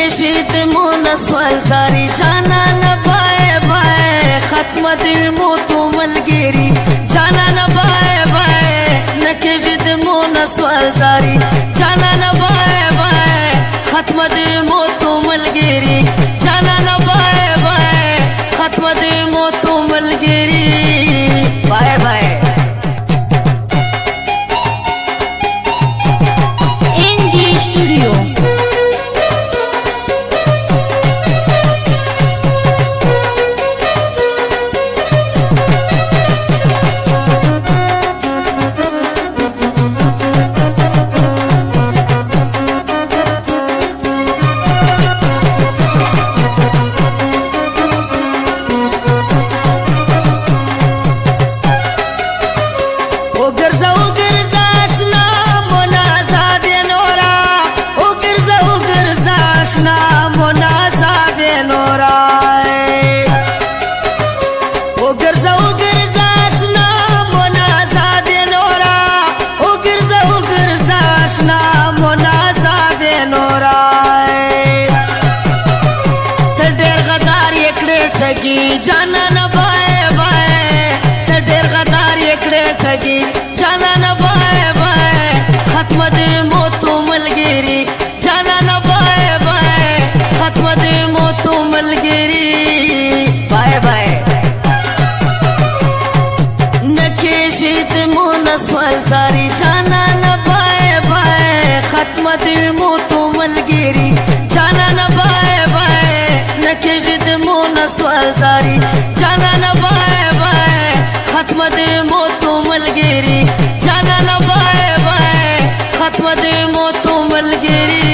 शीत मुन स्वर सारी जाना न बाय बाय खत्म दिल मो तू मलगिरी जाना न बाय बाय नके शीत मुन स्वर सारी जाना न बाय बाय खत्म दिल मो तू मलगिरी जाना न बाय बाय खत्म दिल मो तू मलगिरी बाय बाय। जाना न बाय बाय ढेर गदार एकड़े ठगी जाना न बाय बाय खत्म दे मो तू मलगिरी जाना न बाय बाय खत्म दे मो तू मलगिरी बाय बाय। नके शीत मुन स्वर सारी जाना न बाय बाय खत्म दे मो तू मलगिरी जाना न बाय बाय नके शीत मुन स्वर सारी जाना न बाय बाय खत्म दे मो तू मलगिरी जाना न बाय बाय खत्म दे मो तू मलगिरी।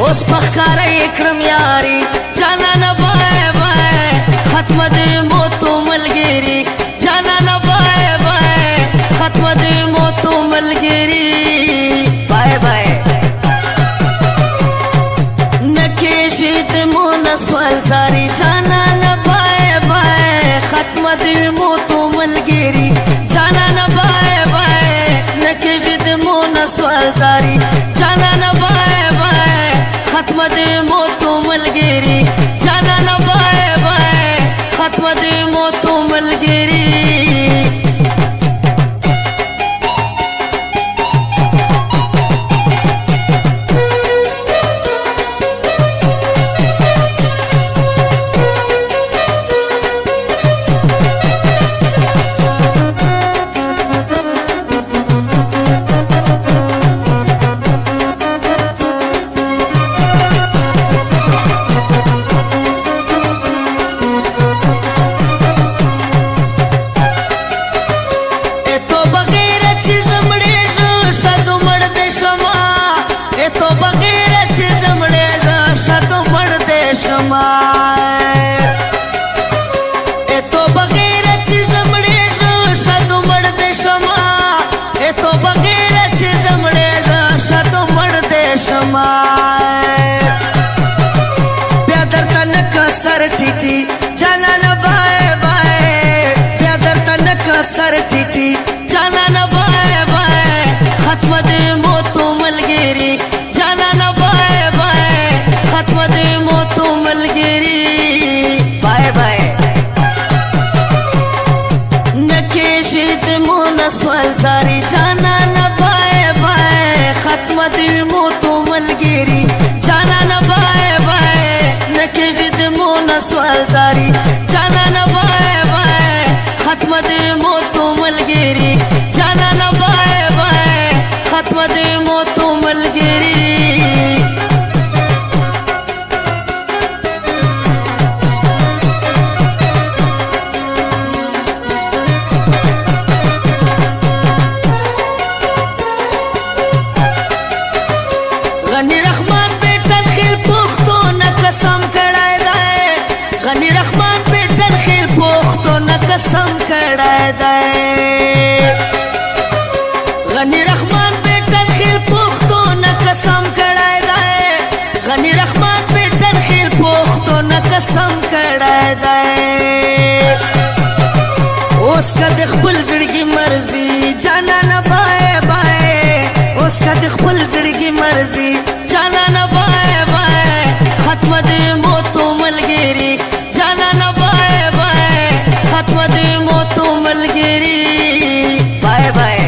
उस पखकार एकड़म यारी जाना न बाय बाय खत्म दे मो तू मलगिरी जाना न बाय बाय खत्म दे मो तू मलगिरी बाय बाय। नके शीत मुन स्वर सारी जाना न बाय बाय खत्म दे मो तू मलगिरी जाना न बाय बाय नके शीत मुन स्वर सारी जाना न बाय बाय खत्म दे मो तू मलगिरी जाना न बाय बाय खत्म दे मो तू मलगिरी। तो बगैर जमड़े रशद मर देश ए तो बगैर जमड़े रशद मर देश ए तो बगैर जमड़े रशद मर देश प्यादर तन कसर टीटी जाना न बाय बाय प्यादर तन कसर टीटी जाना न बाय बाय खत्म दे मो तू मलगिरी जाना न बाय बाय खत्म दे मो तू मलगिरी बाय बाय। नके शीत मुन स्वर सारी जाना न बाय बाय खत्म दे मो तू मलगिरी जाना न बाय बाय नके शीत मुन स्वर सारी जाना न बाय बाय खत्म दे मो तू मलगिरी जाना न बाय बाय खत्म दे मो तू मलगिरी। قسم کړای دی غنی رحمان بیٹن خیل پختو نه قسم کړای دی غنی رحمان بیٹن خیل پختو نه قسم کړای دی اوس کد خپل زړګي مرزي جانا نه بای بای اوس کد خپل زړګي مرزي جانا نه بای بای ختم دې موتو ملګری جانا نه بای بای ختم دې موتو ملګری بای بای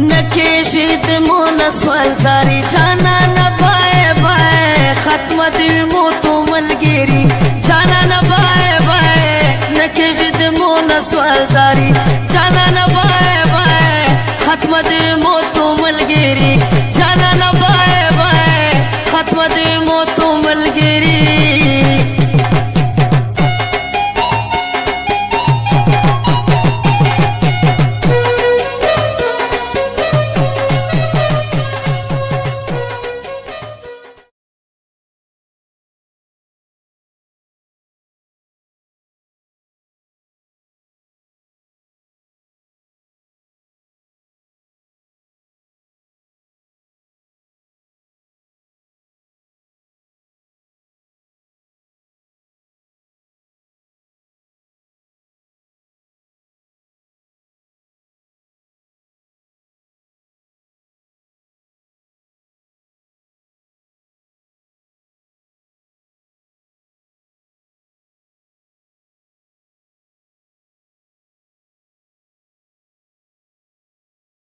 نکشي دې مون سوال زاري جانا نه بای بای ختم دې موتو ملګری جانا نه بای بای نکشي دې مون سوال زاري